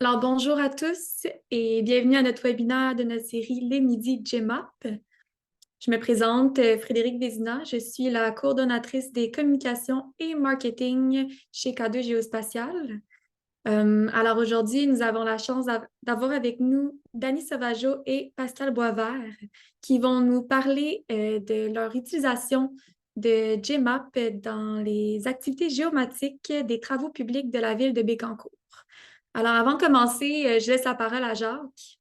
Alors, bonjour à tous et bienvenue à notre webinaire de notre série Les Midis GEMAP. Je me présente, Frédérique Vézina. Je suis la coordonnatrice des communications et marketing chez K2 Géospatial. Alors aujourd'hui, nous avons la chance d'avoir avec nous Dany Sauvageau et Pascal Boisvert qui vont nous parler de leur utilisation de GEMAP dans les activités géomatiques des travaux publics de la ville de Bécancour. Alors, avant de commencer, je laisse la parole à Jacques.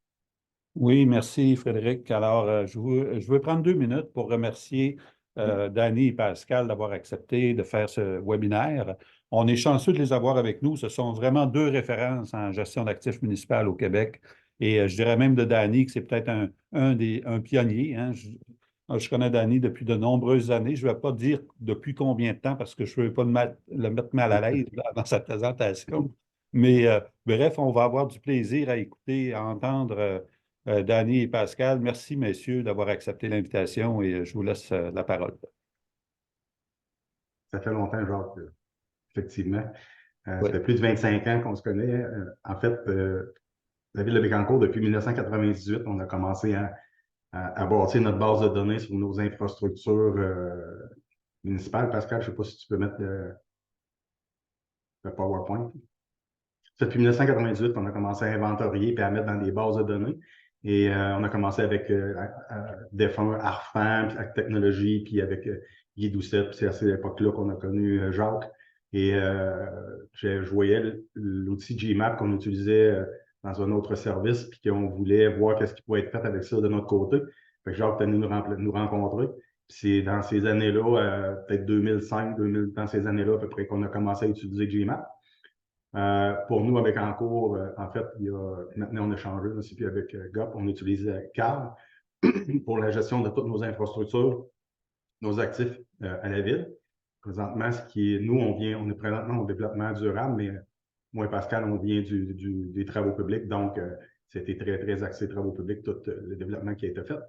Oui, merci Frédéric. Alors, je veux prendre 2 minutes pour remercier Dany et Pascal d'avoir accepté de faire ce webinaire. On est chanceux de les avoir avec nous. Ce sont vraiment deux références en gestion d'actifs municipaux au Québec. Et je dirais même de Dany que c'est peut-être un pionnier, hein. Je connais Dany depuis de nombreuses années. Je ne vais pas dire depuis combien de temps parce que je ne veux pas le mettre mal à l'aise là, dans sa présentation. Mais bref, on va avoir du plaisir à écouter, à entendre. Dany et Pascal, merci, messieurs, d'avoir accepté l'invitation et je vous laisse la parole. Ça fait longtemps, Jacques, effectivement. Ça Oui. fait plus de 25 ans qu'on se connaît. En fait, la ville de Bécancour, depuis 1998, on a commencé à bâtir notre base de données sur nos infrastructures municipales. Pascal, je ne sais pas si tu peux mettre le PowerPoint. Depuis 1998, on a commencé à inventorier et à mettre dans des bases de données. Et on a commencé avec défunt Arfan, puis avec technologie, puis avec Guy Doucet. C'est à cette époque-là qu'on a connu Jacques. Et je voyais l'outil GMAP qu'on utilisait dans un autre service, puis qu'on voulait voir qu'est-ce qui pouvait être fait avec ça de notre côté. Fait que Jacques est venu nous rencontrer. C'est dans ces années-là, peut-être 2005, 2000, dans ces années-là à peu près, qu'on a commencé à utiliser GMAP. Pour nous, avec Encours, en fait, maintenant on a changé, c'est plus avec GOP, on utilise CAR pour la gestion de toutes nos infrastructures, nos actifs à la ville. Présentement, nous, on est présentement au développement durable, mais moi et Pascal, on vient des travaux publics, donc c'était très, très axé travaux publics, tout le développement qui a été fait.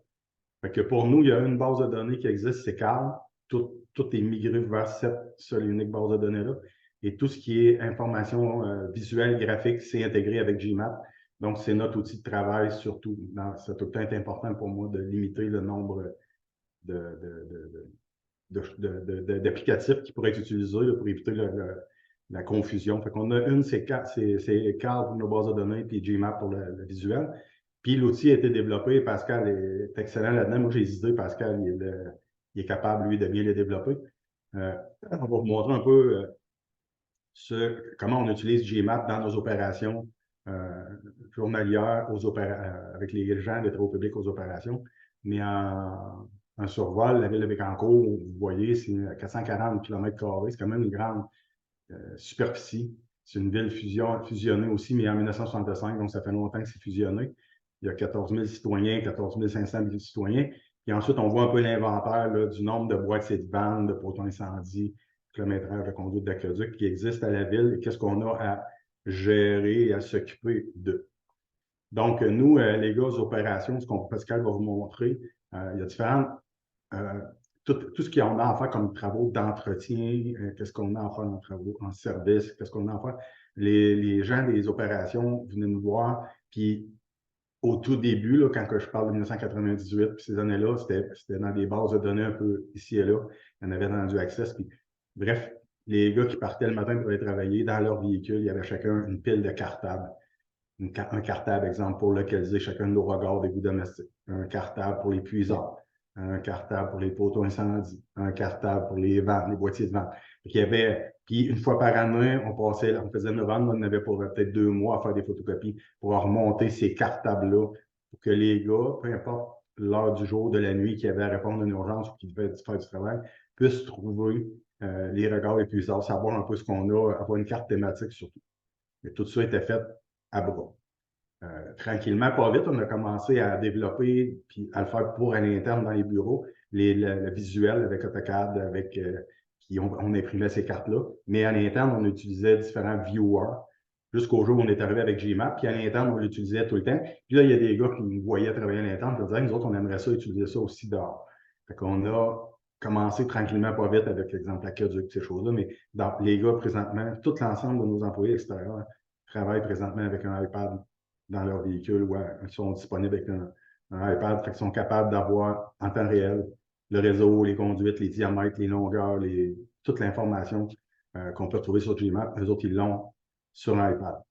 Fait que pour nous, il y a une base de données qui existe, c'est CAR. Tout est migré vers cette seule unique base de données-là. Et tout ce qui est information visuelle, graphique, c'est intégré avec GMAP. Donc, c'est notre outil de travail surtout. C'est tout le temps important pour moi de limiter le nombre d'applicatifs qui pourraient être utilisés là, pour éviter la confusion. Fait qu'on a c'est CAR pour nos bases de données, puis GMAP pour le visuel. Puis l'outil a été développé, Pascal est excellent là-dedans. Moi, j'ai hésité, Pascal, il est capable, lui, de bien les développer. On va vous montrer un peu comment on utilise GMAP dans nos opérations journalières avec les gens des travaux publics aux opérations. Mais en survol, la ville de Bécancour, vous voyez, c'est 440 km². C'est quand même une grande superficie. C'est une ville fusionnée aussi, mais en 1965, donc ça fait longtemps que c'est fusionné. Il y a 14 000 citoyens, 14 500 citoyens. Et ensuite, on voit un peu l'inventaire du nombre de boîtiers de vannes, de potons incendies, kilométrage de conduite d'aqueduc qui existe à la ville et qu'est-ce qu'on a à gérer et à s'occuper de. Donc, nous, les gars, aux opérations, ce qu'on Pascal va vous montrer, il y a différentes tout ce qu'on a à faire comme travaux d'entretien, qu'est-ce qu'on a à faire en travaux, en service, qu'est-ce qu'on a à faire. Les gens des opérations venaient nous voir, puis au tout début, là, quand je parle de 1998, puis ces années-là, c'était dans des bases de données un peu ici et là. Il y en avait dans du Access. Puis, bref, les gars qui partaient le matin pour aller travailler, dans leur véhicule, il y avait chacun une pile de cartables. Un cartable, exemple, pour localiser chacun de nos regards des goûts domestiques. Un cartable pour les puisards. Un cartable pour les poteaux incendies. Un cartable pour les vannes, les boîtiers de vannes. Puis une fois par année, on faisait une vente, on avait pour peut-être 2 mois à faire des photocopies pour remonter ces cartables-là pour que les gars, peu importe l'heure du jour, de la nuit, qui avaient à répondre à une urgence ou qui devaient faire du travail, puissent trouver les regards les puisards, savoir un peu ce qu'on a, avoir une carte thématique surtout. Et tout ça était fait à bras. Tranquillement, pas vite, on a commencé à développer puis à le faire pour à l'interne dans les bureaux, le visuel avec AutoCAD, on imprimait ces cartes-là. Mais à l'interne, on utilisait différents viewers jusqu'au jour où on est arrivé avec GMAP. Puis à l'interne, on l'utilisait tout le temps. Puis là, il y a des gars qui nous voyaient travailler à l'interne qui disaient, nous autres, on aimerait ça utiliser ça aussi dehors. Fait qu'on a commencé tranquillement, pas vite, avec l'exemple aqueduc, ces choses-là. Mais les gars, présentement, tout l'ensemble de nos employés extérieurs travaillent présentement avec un iPad dans leur véhicule ou sont disponibles avec un iPad, fait qu'ils sont capables d'avoir en temps réel le réseau, les conduites, les diamètres, les longueurs, toute l'information qu'on peut trouver sur Gmap. Eux autres, ils l'ont sur un iPad.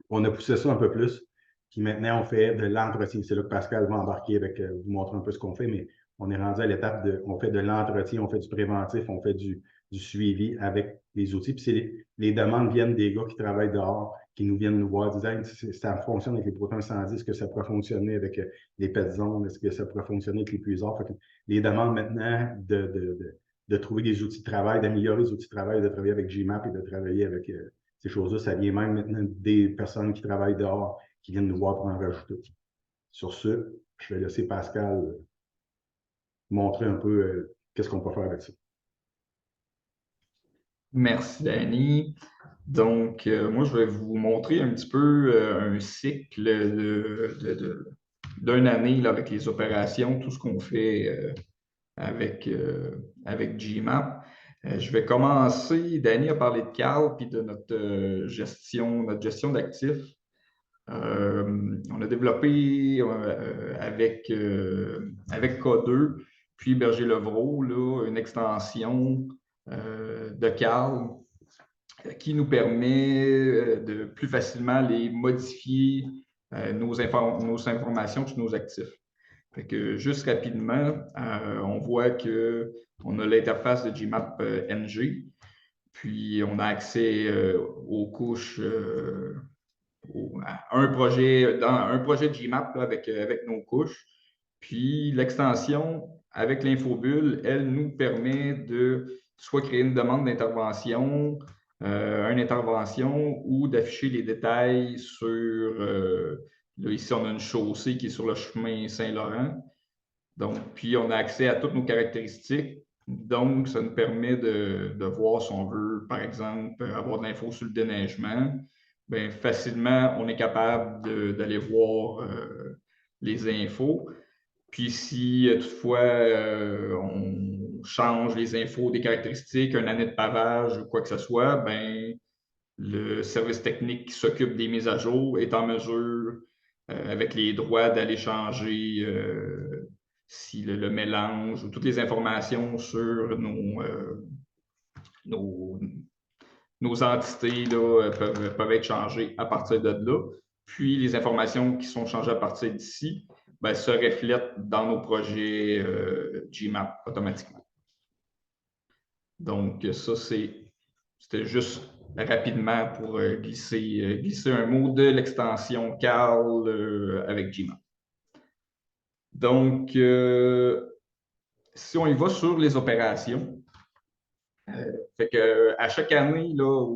On a poussé ça un peu plus, puis maintenant, on fait de l'entretien. C'est là que Pascal va embarquer avec vous montrer un peu ce qu'on fait, mais on est rendu à l'étape on fait de l'entretien, on fait du préventif, on fait du suivi avec les outils. Puis les demandes viennent des gars qui travaillent dehors, qui nous viennent nous voir, disant ça fonctionne avec les Proton 110, est-ce que ça pourrait fonctionner avec les pet zones, est-ce que ça pourrait fonctionner avec les pulsars? Les demandes maintenant de trouver des outils de travail, d'améliorer les outils de travail, de travailler avec Gmap et de travailler avec ces choses-là, ça vient même maintenant des personnes qui travaillent dehors, qui viennent nous voir pour en rajouter. Sur ce, je vais laisser Pascal montrer un peu qu'est-ce qu'on peut faire avec ça. Merci, Danny. Donc, moi, je vais vous montrer un petit peu un cycle d'une année là, avec les opérations, tout ce qu'on fait avec Gmap. Je vais commencer. Danny a parlé de Carl puis de notre gestion d'actifs. On a développé avec K2 puis Berger-Levrault là, une extension de Carl qui nous permet de plus facilement les modifier nos informations sur nos actifs. Fait que juste rapidement, on voit qu'on a l'interface de Gmap NG, puis on a accès aux couches, à un projet de Gmap là, avec nos couches. Puis l'extension avec l'infobulle, elle nous permet de soit créer une demande d'intervention, une intervention ou d'afficher les détails sur, là, ici on a une chaussée qui est sur le chemin Saint-Laurent. Donc, puis on a accès à toutes nos caractéristiques. Donc, ça nous permet de voir si on veut, par exemple, avoir de l'info sur le déneigement. Bien, facilement, on est capable d'aller voir les infos. Puis si toutefois on change les infos des caractéristiques, une année de pavage ou quoi que ce soit, ben, le service technique qui s'occupe des mises à jour est en mesure, avec les droits, d'aller changer si le mélange ou toutes les informations sur nos entités là, peuvent être changées à partir de là. Puis les informations qui sont changées à partir d'ici ben, se reflètent dans nos projets Gmap automatiquement. Donc, ça, c'était juste rapidement pour glisser un mot de l'extension Carl avec Gmap. Donc, si on y va sur les opérations, fait que, à chaque année, là,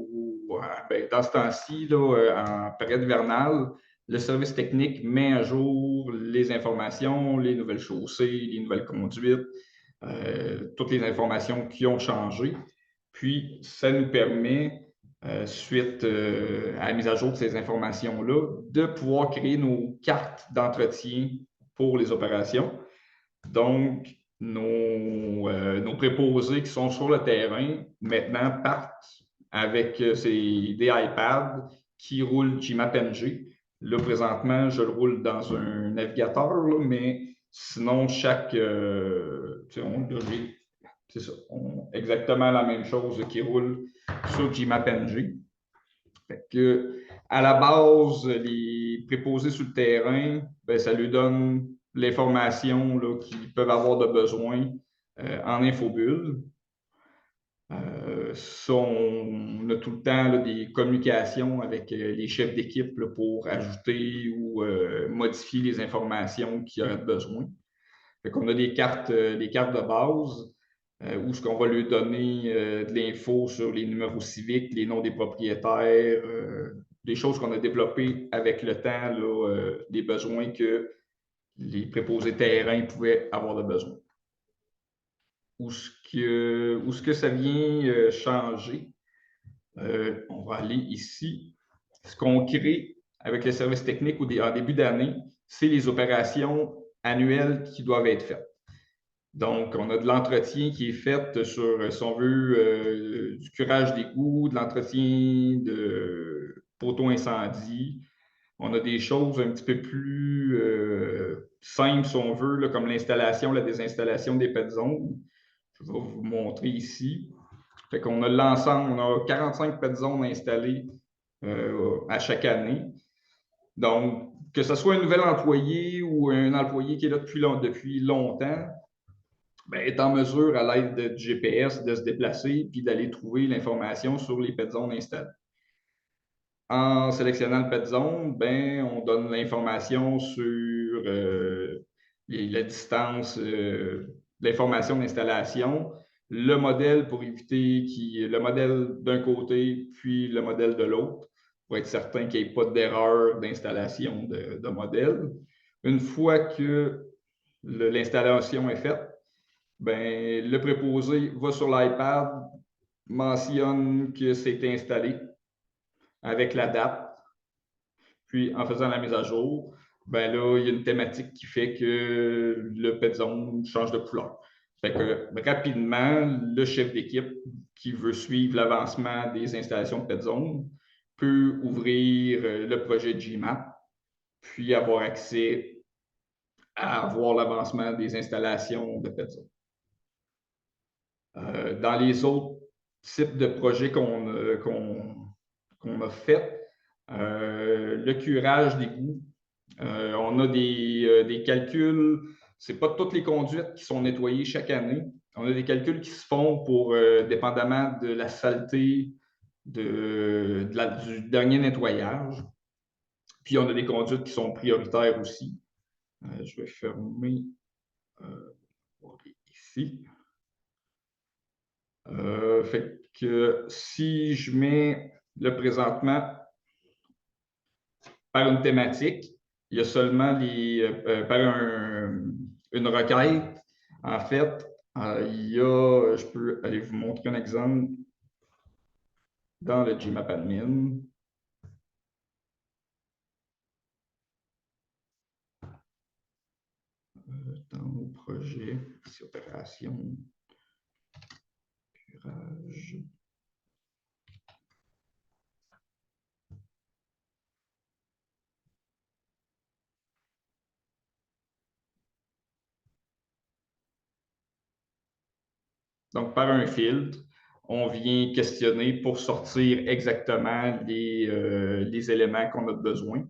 ben, dans ce temps-ci, en période hivernale, le service technique met à jour les informations, les nouvelles chaussées, les nouvelles conduites, toutes les informations qui ont changé. Puis, ça nous permet, suite à la mise à jour de ces informations-là, de pouvoir créer nos cartes d'entretien pour les opérations. Donc, nos préposés qui sont sur le terrain, maintenant, partent avec des iPads qui roulent Gmap NG. Là, présentement, je le roule dans un navigateur, là, mais sinon, c'est ça, exactement la même chose qui roule sur Gmap NG. Fait que, à la base, les préposés sur le terrain, ben, ça lui donne l'information qu'ils peuvent avoir de besoin en infobulle. On a tout le temps là, des communications avec les chefs d'équipe pour ajouter ou modifier les informations qu'il y aurait besoin. Fait qu'on a des cartes de base où ce qu'on va lui donner de l'info sur les numéros civiques, les noms des propriétaires, des choses qu'on a développées avec le temps, là, des besoins que les préposés terrain pouvaient avoir de besoin. Où ce que ça vient changer, on va aller ici. Ce qu'on crée avec le service technique en début d'année, c'est les opérations annuelles qui doivent être faites. Donc, on a de l'entretien qui est fait sur, si on veut, du curage d'égout, de l'entretien poteaux incendie. On a des choses un petit peu plus simples, si on veut, là, comme l'installation, la désinstallation des pet zones. Je vais vous montrer ici. Fait qu'on a l'ensemble, on a 45 pet zones installées à chaque année. Donc, que ce soit un nouvel employé ou un employé qui est là depuis longtemps, ben, est en mesure, à l'aide du GPS, de se déplacer puis d'aller trouver l'information sur les pet zones installées. En sélectionnant le pet zone, ben, on donne l'information sur la distance, l'information d'installation, le modèle pour éviter le modèle d'un côté puis le modèle de l'autre, pour être certain qu'il n'y ait pas d'erreur d'installation de modèle. Une fois que l'installation est faite, ben, le préposé va sur l'iPad, mentionne que c'est installé avec la date, puis en faisant la mise à jour, ben là, il y a une thématique qui fait que le pet zone change de couleur. Fait que rapidement, le chef d'équipe qui veut suivre l'avancement des installations de pet zone peut ouvrir le projet GMAP, puis avoir accès à voir l'avancement des installations de pet zone. Dans les autres types de projets qu'on a fait, le curage d'égouts, on a des calculs, ce n'est pas toutes les conduites qui sont nettoyées chaque année. On a des calculs qui se font pour, dépendamment de la saleté du dernier nettoyage. Puis on a des conduites qui sont prioritaires aussi. Je vais fermer ici. Fait que si je mets le présentement par une thématique, il y a seulement par une requête. En fait, je peux aller vous montrer un exemple dans le GMAP Admin. Dans nos projets, ici, opération, curage. Donc, par un filtre, on vient questionner pour sortir exactement les éléments qu'on a besoin.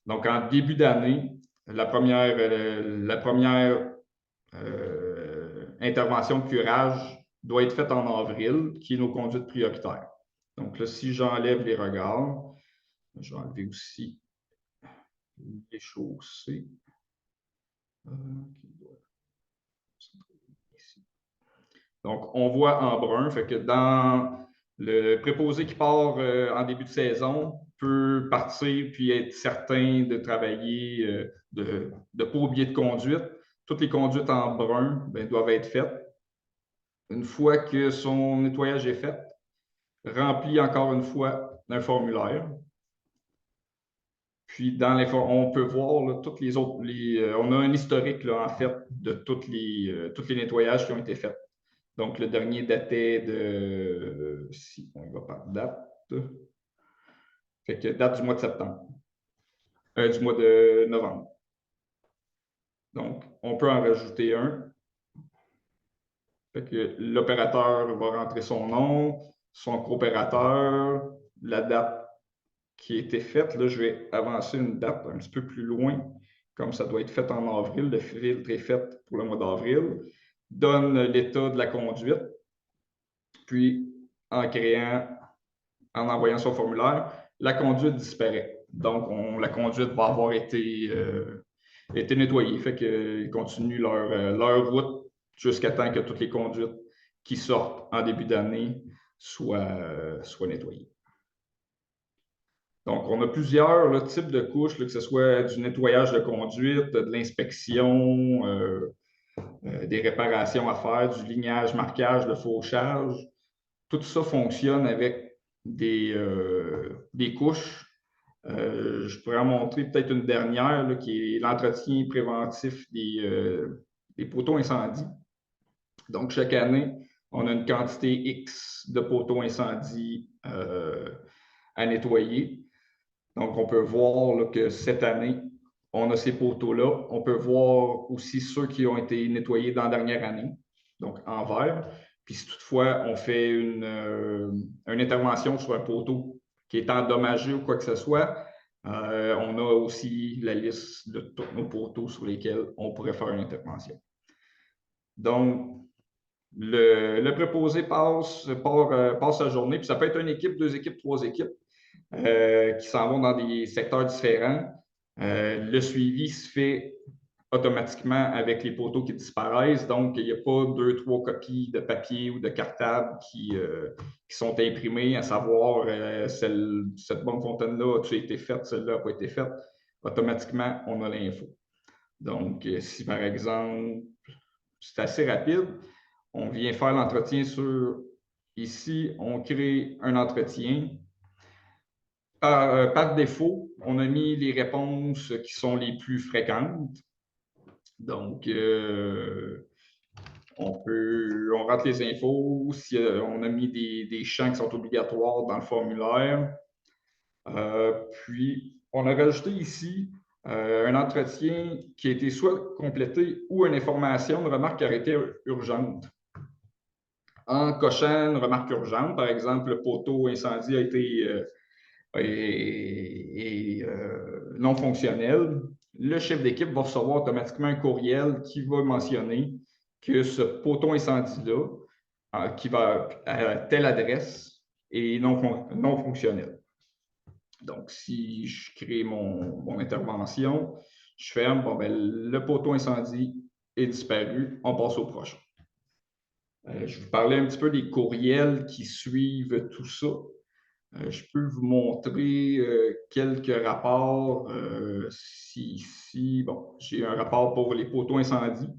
Donc, en début d'année, la première intervention de curage doit être faite en avril, qui est nos conduites prioritaires. Donc là, si j'enlève les regards, je vais enlever aussi les chaussées. Donc, on voit en brun, fait que dans le préposé qui part en début de saison peut partir puis être certain de travailler, de ne pas oublier de conduite. Toutes les conduites en brun doivent être faites. Une fois que son nettoyage est fait, remplit encore une fois un formulaire. Puis, on peut voir là, toutes les autres. On a un historique, là, en fait, de tous les nettoyages qui ont été faits. Donc, le dernier datait de. Si on y va par date. Fait que date du mois de septembre. Du mois de novembre. Donc, on peut en rajouter un. Fait que l'opérateur va rentrer son nom, son coopérateur, la date qui a été faite. Là, je vais avancer une date un petit peu plus loin, comme ça doit être fait en avril. Le filtre est fait pour le mois d'avril. Donne l'état de la conduite. Puis, en envoyant son formulaire, la conduite disparaît. Donc, la conduite va avoir été nettoyée. Fait qu'ils continuent leur route jusqu'à temps que toutes les conduites qui sortent en début d'année soient nettoyées. Donc, on a plusieurs types de couches, que ce soit du nettoyage de conduite, de l'inspection, des réparations à faire, du lignage, marquage, de fauchage. Tout ça fonctionne avec des couches. Je pourrais en montrer peut-être une dernière là, qui est l'entretien préventif des poteaux incendies. Donc, chaque année, on a une quantité X de poteaux incendies à nettoyer. Donc, on peut voir là, que cette année, on a ces poteaux-là. On peut voir aussi ceux qui ont été nettoyés dans la dernière année, donc en vert. Puis si toutefois, on fait une intervention sur un poteau qui est endommagé ou quoi que ce soit, on a aussi la liste de tous nos poteaux sur lesquels on pourrait faire une intervention. Donc, le préposé passe sa journée, puis ça peut être une équipe, 2 équipes, 3 équipes qui s'en vont dans des secteurs différents. Le suivi se fait automatiquement avec les poteaux qui disparaissent. Donc, il n'y a pas 2, 3 copies de papier ou de cartable qui sont imprimées, à savoir cette bonne fontaine-là a-tu été faite, celle-là n'a pas été faite. Automatiquement, on a l'info. Donc, si par exemple, c'est assez rapide, on vient faire l'entretien sur ici, on crée un entretien. Par défaut, on a mis les réponses qui sont les plus fréquentes. Donc, on rentre les infos, si on a mis des champs qui sont obligatoires dans le formulaire. Puis, on a rajouté ici un entretien qui a été soit complété ou une information, une remarque qui aurait été urgente. En cochant une remarque urgente, par exemple, le poteau incendie a été non fonctionnel, le chef d'équipe va recevoir automatiquement un courriel qui va mentionner que ce poteau incendie-là, qui va à telle adresse, est non fonctionnel. Donc, si je crée mon intervention, je ferme, bon, ben, le poteau incendie est disparu, on passe au prochain. Je vais vous parler un petit peu des courriels qui suivent tout ça. Je peux vous montrer quelques rapports. Bon, j'ai un rapport pour les poteaux incendies.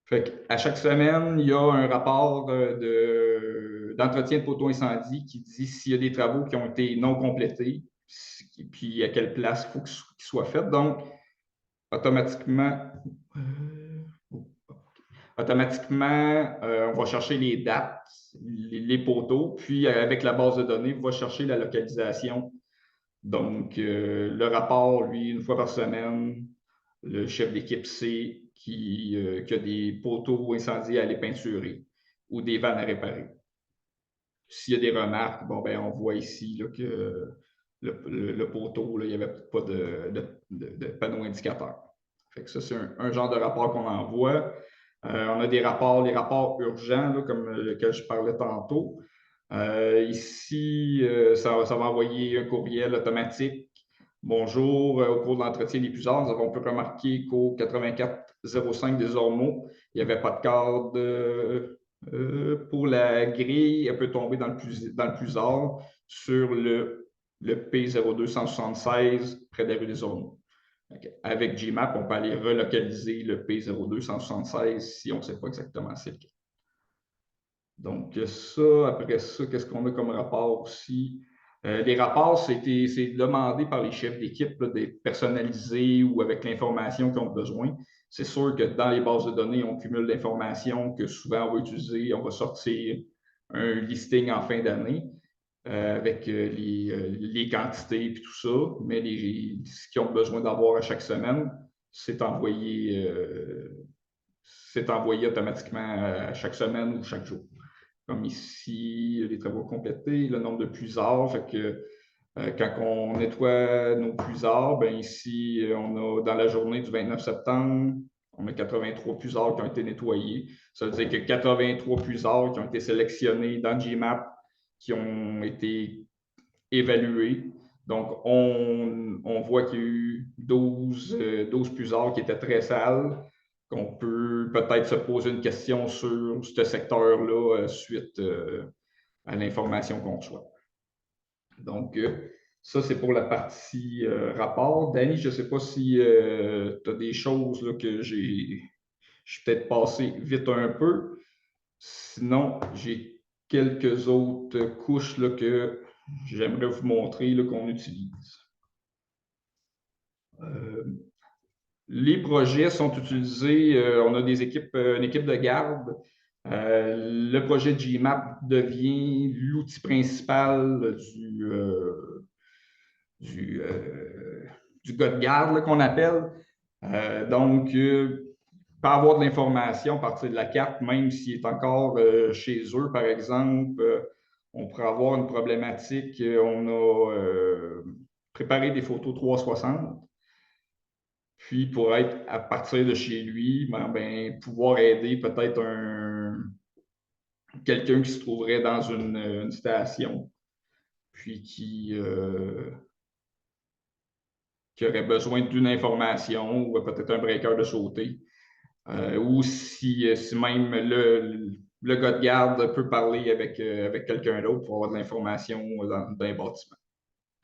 Fait à chaque semaine, il y a un rapport d'entretien de poteaux incendies qui dit s'il y a des travaux qui ont été non complétés, puis à quelle place il faut qu'ils soient faits. Donc, automatiquement, on va chercher les dates, les poteaux, puis avec la base de données, on va chercher la localisation. Donc, le rapport, lui, une fois par semaine, le chef d'équipe sait qu'il y a des poteaux incendiés à aller peinturer ou des vannes à réparer. S'il y a des remarques, bon, ben, on voit ici là, que le poteau, là, il n'y avait pas de panneau indicateur. Fait que ça, c'est un genre de rapport qu'on envoie. On a les rapports urgents, là, comme lequel je parlais tantôt. Ici, ça va envoyer un courriel automatique. Bonjour, au cours de l'entretien des puisards, nous avons pu remarquer qu'au 8405 des Ormeaux, il n'y avait pas de cadre pour la grille. Elle peut tomber dans le puisard sur le P02176 près de la rue des Ormeaux. Avec GMAP, on peut aller relocaliser le P02176 si on ne sait pas exactement c'est lequel. Donc, ça, après ça, qu'est-ce qu'on a comme rapport aussi? Les rapports, c'est demandé par les chefs d'équipe d'être personnalisés ou avec l'information qu'ils ont besoin. C'est sûr que dans les bases de données, on cumule l'information que souvent on va utiliser. On va sortir un listing en fin d'année avec les quantités et tout ça, mais ce qu'ils ont besoin d'avoir à chaque semaine, c'est envoyé automatiquement à chaque semaine ou chaque jour. Comme ici, les travaux complétés, le nombre de puisards, fait que quand on nettoie nos puisards, ben ici, on a dans la journée du 29 septembre, on a 83 puisards qui ont été nettoyés. Ça veut dire que 83 puisards qui ont été sélectionnés dans GMAP, qui ont été évalués. Donc, on voit qu'il y a eu 12 puisards qui étaient très sales, qu'on peut peut-être se poser une question sur ce secteur-là suite à l'information qu'on reçoit. Donc, ça, c'est pour la partie rapport. Danny, je ne sais pas si tu as des choses là, que je suis peut-être passé vite un peu. Sinon, j'ai quelques autres couches là, que j'aimerais vous montrer qu'on utilise. Les projets sont utilisés, on a une équipe de garde Le projet GMAP devient l'outil principal du gars de garde qu'on appelle. Donc, peut avoir de l'information à partir de la carte, même s'il est encore chez eux, par exemple. On pourrait avoir une problématique. On a préparé des photos 360. Puis, pour être à partir de chez lui, pouvoir aider peut-être quelqu'un qui se trouverait dans une station, puis qui aurait besoin d'une information ou peut-être un breaker de sauter. Ou si même le gars de garde peut parler avec quelqu'un d'autre pour avoir de l'information dans un bâtiment.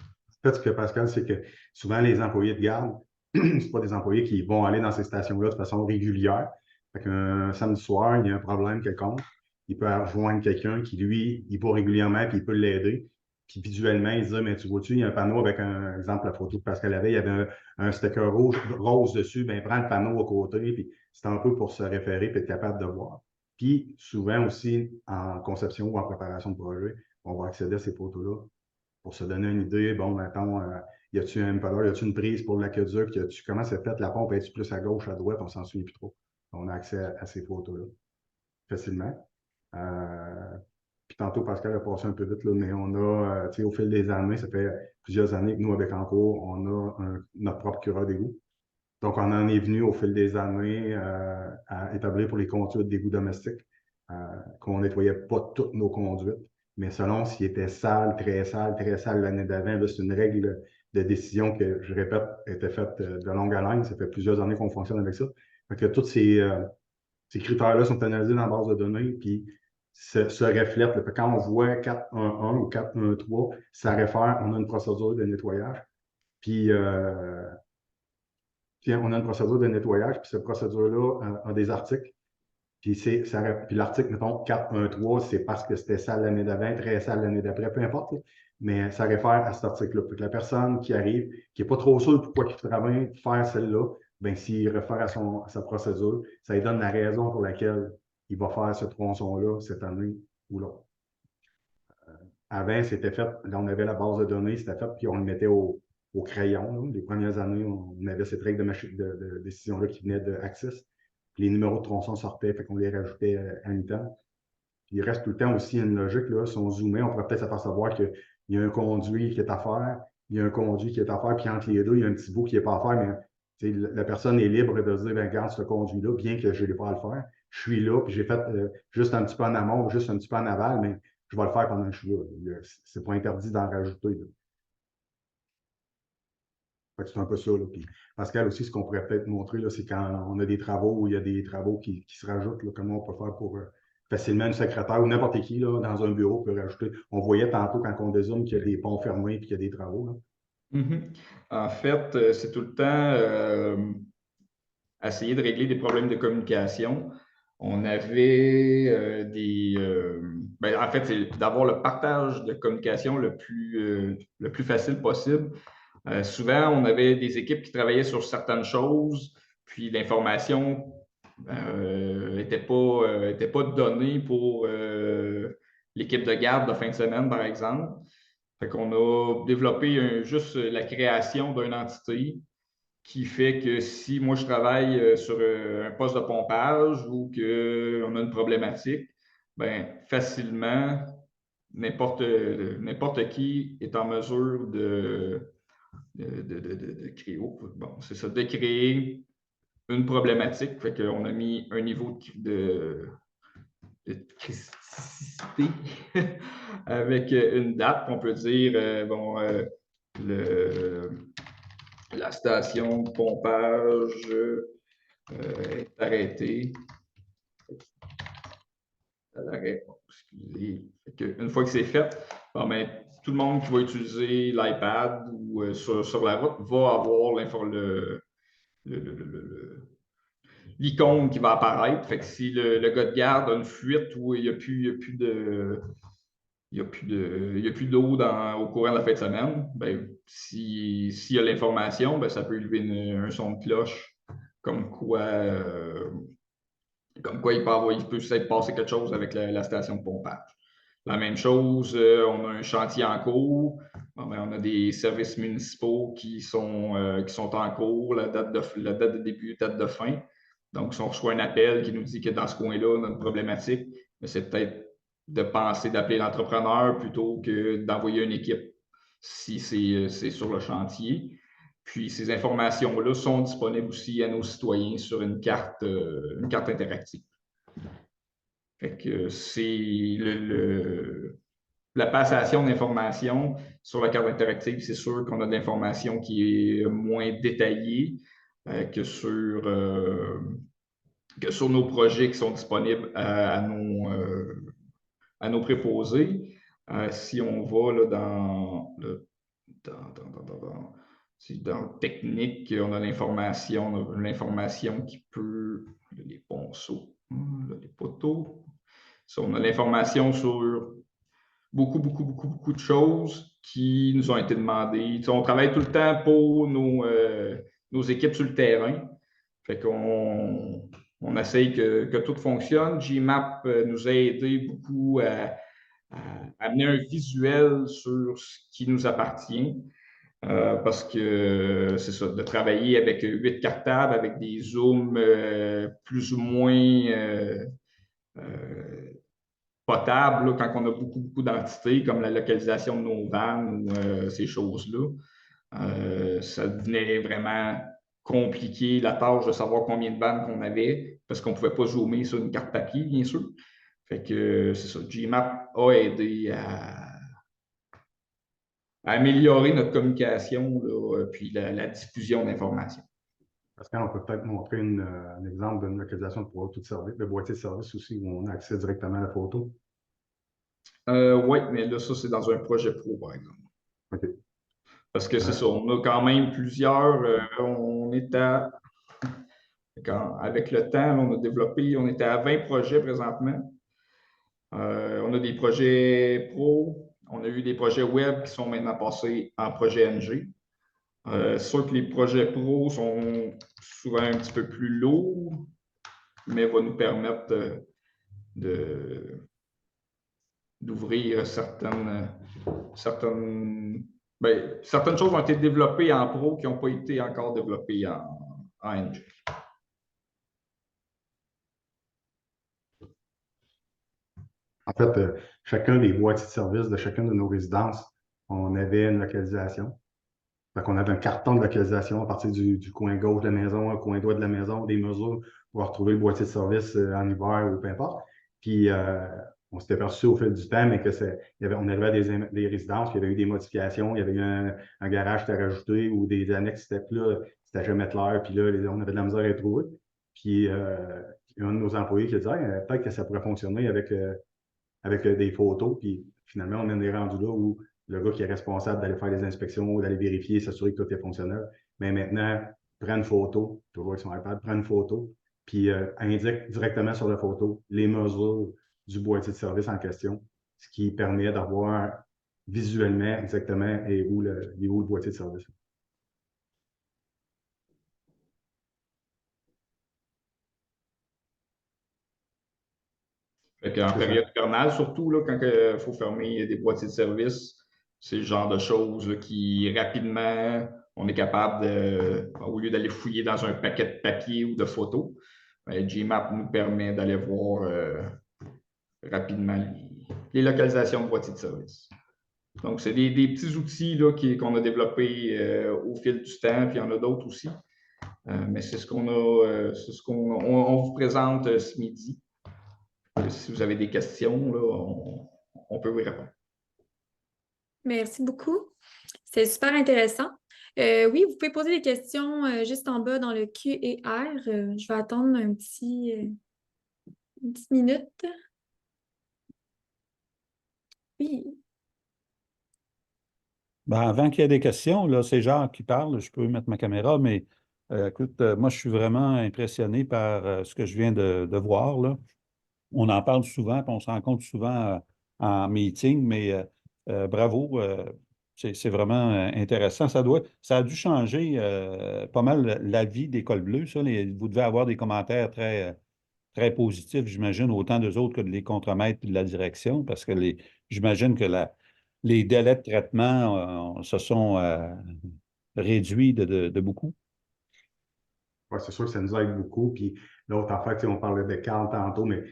En fait, ce que Pascal, c'est que souvent, les employés de garde, c'est pas des employés qui vont aller dans ces stations-là de façon régulière. Fait qu'un samedi soir, il y a un problème quelconque, il peut rejoindre quelqu'un qui, lui, il va régulièrement puis il peut l'aider. Puis visuellement, il se dit, mais tu vois-tu, il y a un panneau avec un exemple, la photo que Pascal avait, il y avait un sticker rose dessus, ben prends le panneau à côté, puis c'est un peu pour se référer puis être capable de voir. Puis souvent aussi, en conception ou en préparation de projet, on va accéder à ces photos-là pour se donner une idée. Bon, mettons, y a-tu un impelleur, y a-tu une prise pour l'aqueduc, comment c'est fait la pompe, est-tu plus à gauche, à droite, on s'en souvient plus trop. On a accès à ces photos-là facilement. Puis tantôt, Pascal a passé un peu vite, là, mais on a, au fil des années, ça fait plusieurs années que nous, avec Encours, on a notre propre cureur d'égout. Donc, on en est venu au fil des années à établir pour les conduites d'égout domestiques qu'on ne nettoyait pas toutes nos conduites, mais selon s'il était sale, très sale l'année d'avant. C'est une règle de décision que, je répète, était faite de longue haleine. Ça fait plusieurs années qu'on fonctionne avec ça. Fait que tous ces critères-là sont analysés dans la base de données, puis se reflètent. Là. Quand on voit 4.1.1 ou 4.1.3, ça réfère, on a une procédure de nettoyage. Puis on a une procédure de nettoyage, puis cette procédure-là a des articles. Puis l'article, mettons, 4.1.3, c'est parce que c'était sale l'année d'avant, très sale l'année d'après, peu importe. Là. Mais ça réfère à cet article-là. Puis la personne qui arrive, qui n'est pas trop sûre pourquoi il travaille faire celle-là, bien, s'il réfère à sa procédure, ça lui donne la raison pour laquelle il va faire ce tronçon-là cette année ou l'autre. Avant, c'était fait, là, on avait la base de données, c'était fait, puis on le mettait au crayon. Là. Les premières années, on avait cette règle de décision-là qui venait de Axis. Puis les numéros de tronçon sortaient, fait qu'on les rajoutait à mi-temps. Puis il reste tout le temps aussi une logique, là, si on zoomait, on pourrait peut-être s'apercevoir qu'il y a un conduit qui est à faire, il y a un conduit qui est à faire, puis entre les deux, il y a un petit bout qui n'est pas à faire, mais la personne est libre de se dire, ben, regarde ce conduit-là, bien que je n'ai pas à le faire. Je suis là, puis j'ai fait juste un petit peu en amont ou juste un petit peu en aval, mais je vais le faire pendant que je suis là. C'est pas interdit d'en rajouter. Là. C'est un peu ça. Là. Puis Pascal aussi, ce qu'on pourrait peut-être montrer, c'est quand on a des travaux où il y a des travaux qui se rajoutent, là, comment on peut faire pour facilement une secrétaire ou n'importe qui là, dans un bureau peut rajouter. On voyait tantôt quand on dézoome qu'il y a des ponts fermés et qu'il y a des travaux. Là. En fait, c'est tout le temps essayer de régler des problèmes de communication. On avait en fait, c'est d'avoir le partage de communication le plus facile possible. Souvent, on avait des équipes qui travaillaient sur certaines choses, puis l'information n'était pas donnée pour l'équipe de garde de fin de semaine, par exemple. Fait qu'on a développé juste la création d'une entité qui fait que si moi je travaille sur un poste de pompage ou qu'on a une problématique, ben facilement, n'importe qui est en mesure de créer, c'est ça, de créer une problématique. Fait qu'on a mis un niveau de criticité avec une date qu'on peut dire, la station de pompage est arrêtée. Excusez. Une fois que c'est fait, tout le monde qui va utiliser l'iPad ou sur la route va avoir l'icône qui va apparaître. Fait que si le gars de garde a une fuite où il n'y a plus d'eau au courant de la fin de semaine, ben, s'il y a l'information, ben, ça peut élever un son de cloche comme quoi Comme quoi, il peut s'être passé quelque chose avec la station de pompage. La même chose, on a un chantier en cours. Bon, ben, on a des services municipaux qui sont en cours, la date de début, date de fin. Donc, si on reçoit un appel qui nous dit que dans ce coin-là, on a une problématique, c'est peut-être de penser d'appeler l'entrepreneur plutôt que d'envoyer une équipe si c'est sur le chantier. Puis, ces informations-là sont disponibles aussi à nos citoyens sur une carte interactive. Fait que c'est la passation d'informations sur la carte interactive, c'est sûr qu'on a de l'information qui est moins détaillée que sur nos projets qui sont disponibles à nos préposés. Si on va là, dans le technique, on a l'information qui peut, les ponceaux, les poteaux. Ça, on a l'information sur beaucoup de choses qui nous ont été demandées. On travaille tout le temps pour nos équipes sur le terrain. Fait qu'on essaye que tout fonctionne. GMAP nous a aidé beaucoup à amener un visuel sur ce qui nous appartient. Parce que c'est ça, de travailler avec 8 cartables, avec des zooms plus ou moins potable là, quand on a beaucoup d'entités, comme la localisation de nos vannes ou ces choses-là. Ça devenait vraiment compliqué la tâche de savoir combien de vannes qu'on avait, parce qu'on ne pouvait pas zoomer sur une carte papier, bien sûr. Fait que c'est ça, GMAP a aidé à améliorer notre communication, là, puis la diffusion d'informations. Pascal, on peut peut-être montrer un exemple d'une localisation de boîtier de service aussi, où on a accès directement à la photo. Oui, mais là, ça, c'est dans un projet pro, par exemple. OK. Parce que c'est ça, on a quand même plusieurs. On est avec le temps, on a développé, on était à 20 projets présentement. On a des projets pro, on a eu des projets web qui sont maintenant passés en projet NG. C'est sûr que les projets pro sont souvent un petit peu plus lourds, mais vont nous permettre d'ouvrir certaines choses ont été développées en pro qui n'ont pas été encore développées en NG. En fait, chacun des boîtiers de service de chacune de nos résidences, on avait une localisation. Donc, on avait un carton de localisation à partir du coin gauche de la maison, au coin droit de la maison, des mesures pour retrouver le boîtier de service en hiver ou peu importe. Puis, on s'était aperçu au fil du temps, mais on arrivait à des résidences, puis il y avait eu des modifications, il y avait eu un garage qui était rajouté ou des annexes qui étaient là, c'était jamais clair, puis là, on avait de la misère à les trouver. Puis, il y a un de nos employés qui a dit peut-être que ça pourrait fonctionner avec des photos, puis finalement, on en est rendu là où le gars qui est responsable d'aller faire des inspections, d'aller vérifier, s'assurer que tout est fonctionnel. Mais maintenant, prend une photo, toujours avec son iPad, prend une photo, puis indique directement sur la photo les mesures du boîtier de service en question, ce qui permet d'avoir visuellement exactement où le boîtier de service. En période hivernale, surtout là, quand il faut fermer des boîtiers de service, c'est le genre de choses là, qui rapidement, on est capable au lieu d'aller fouiller dans un paquet de papier ou de photos, GMAP nous permet d'aller voir rapidement les localisations de boîtiers de service. Donc, c'est des petits outils là, qu'on a développés au fil du temps, puis il y en a d'autres aussi. Mais c'est ce qu'on a, on vous présente ce midi. Si vous avez des questions, là, on peut vous répondre. Merci beaucoup. C'est super intéressant. Oui, vous pouvez poser des questions juste en bas dans le Q&R. Je vais attendre une petite minute. Oui. Ben, avant qu'il y ait des questions, là, c'est Jacques qui parle, je peux mettre ma caméra, mais écoute, moi, je suis vraiment impressionné par ce que je viens de voir, là. On en parle souvent, puis on se rencontre souvent en meeting, mais bravo, c'est vraiment intéressant. Ça a dû changer pas mal la vie d'École Bleue, ça. Vous devez avoir des commentaires très très positif, j'imagine, autant d'eux autres que de les contremaîtres et de la direction, parce que j'imagine que les délais de traitement se sont réduits de beaucoup. Ouais, c'est sûr que ça nous aide beaucoup. Puis l'autre affaire, tu sais, on parlait de Carl tantôt, mais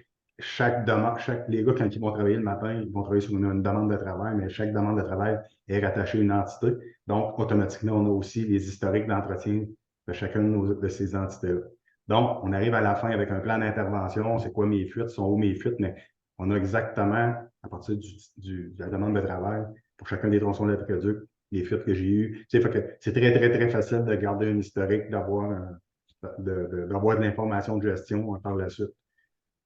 les gars, quand ils vont travailler le matin, ils vont travailler sur une demande de travail, mais chaque demande de travail est rattachée à une entité. Donc, automatiquement, on a aussi les historiques d'entretien de chacune de ces entités-là. Donc, on arrive à la fin avec un plan d'intervention. C'est quoi mes fuites? Sont où mes fuites? Mais on a exactement, à partir de la demande de travail, pour chacun des tronçons d'aqueduc, les fuites que j'ai eues. Tu sais, fait que c'est très, très, très facile de garder un historique, d'avoir de l'information de gestion par la suite.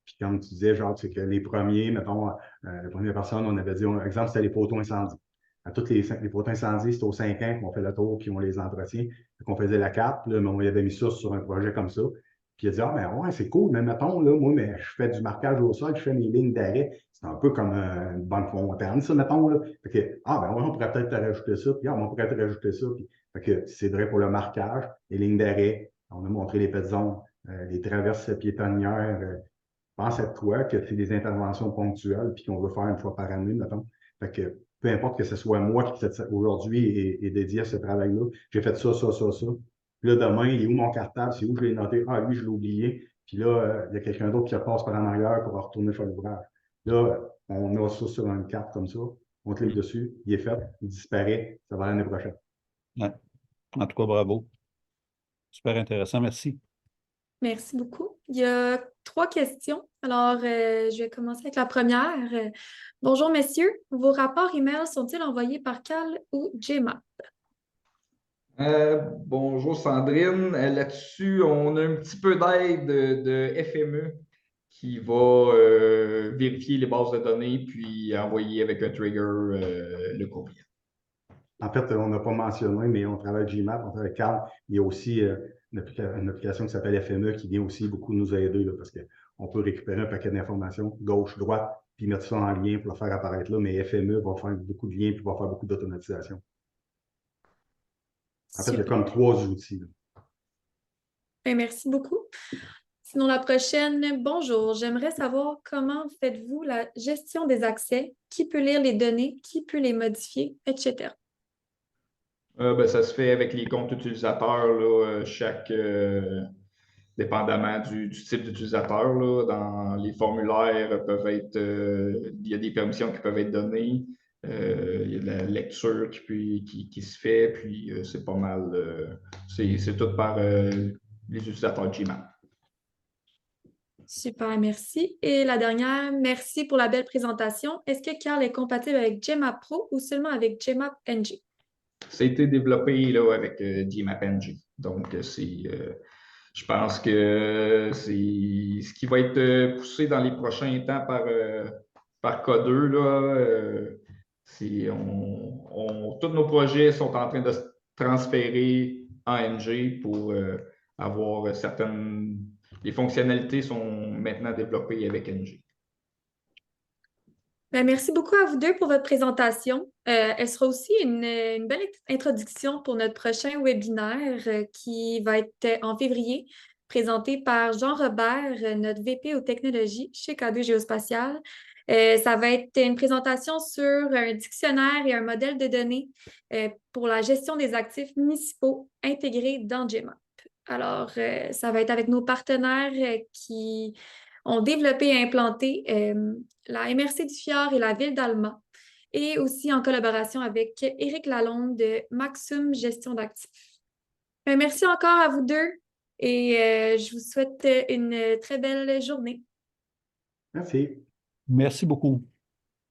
Puis comme tu disais, genre, c'est que les premiers, mettons, les premières personnes, on avait dit, exemple, c'était les poteaux incendies. À toutes les poteaux incendies, c'était aux 5 ans qu'on fait le tour, puis on les entretient. Qu'on faisait la carte, là, mais on y avait mis ça sur un projet comme ça. Puis il a dit, ah, ben ouais, c'est cool, mais mettons, là, moi, mais je fais du marquage au sol, je fais mes lignes d'arrêt. C'est un peu comme une bonne fontaine, ça, mettons, là. Fait que, ah, ben ouais, on pourrait peut-être te rajouter ça, puis ah, on pourrait te rajouter ça. Puis, fait que c'est vrai pour le marquage, les lignes d'arrêt. On a montré les pet zones, les traverses piétonnières. Pense à toi que c'est des interventions ponctuelles puis qu'on veut faire une fois par année, mettons. Fait que peu importe que ce soit moi qui aujourd'hui est dédié à ce travail-là, j'ai fait ça, ça, ça, ça. Puis là, demain, il est où mon cartable? C'est où je l'ai noté? Ah, lui, je l'ai oublié. Puis là, il y a quelqu'un d'autre qui passe par en arrière pour retourner sur l'ouvrage. Là, on a ça sur une carte comme ça. On clique dessus, il est fait, il disparaît. Ça va l'année prochaine. Ouais. En tout cas, bravo. Super intéressant, merci. Merci beaucoup. Il y a 3 questions. Alors, je vais commencer avec la première. Bonjour, messieurs. Vos rapports email sont-ils envoyés par Cal ou Gmap? Bonjour Sandrine. Là-dessus, on a un petit peu d'aide de FME qui va vérifier les bases de données puis envoyer avec un trigger le courriel. En fait, on n'a pas mentionné, mais on travaille avec Gmap, on travaille avec Carl. Il y a aussi une application qui s'appelle FME qui vient aussi beaucoup nous aider là, parce qu'on peut récupérer un paquet d'informations gauche, droite, puis mettre ça en lien pour le faire apparaître là. Mais FME va faire beaucoup de liens puis va faire beaucoup d'automatisation. En fait, il y a comme 3 outils. Là. Bien, merci beaucoup. Sinon, la prochaine, bonjour. J'aimerais savoir comment faites-vous la gestion des accès, qui peut lire les données, qui peut les modifier, etc. Ça se fait avec les comptes utilisateurs, là, dépendamment du type d'utilisateur. Là, dans les formulaires peuvent être, il y a des permissions qui peuvent être données. Il y a de la lecture qui se fait, puis c'est pas mal. C'est tout par les utilisateurs Gmap. Super, merci. Et la dernière, merci pour la belle présentation. Est-ce que Carl est compatible avec Gmap Pro ou seulement avec Gmap NG? Ça a été développé là, avec Gmap NG. Donc, je pense que c'est ce qui va être poussé dans les prochains temps par K2. Là, tous nos projets sont en train de se transférer en NG pour avoir certaines. Les fonctionnalités sont maintenant développées avec NG. Bien, merci beaucoup à vous deux pour votre présentation. Elle sera aussi une belle introduction pour notre prochain webinaire qui va être en février, présenté par Jean-Robert, notre VP aux technologies chez K2 Géospatial. Ça va être une présentation sur un dictionnaire et un modèle de données pour la gestion des actifs municipaux intégrés dans Gmap. Alors, ça va être avec nos partenaires qui ont développé et implanté la MRC du Fjord et la Ville d'Alma, et aussi en collaboration avec Éric Lalonde de Maxum Gestion d'actifs. Merci encore à vous deux et je vous souhaite une très belle journée. Merci. Merci beaucoup.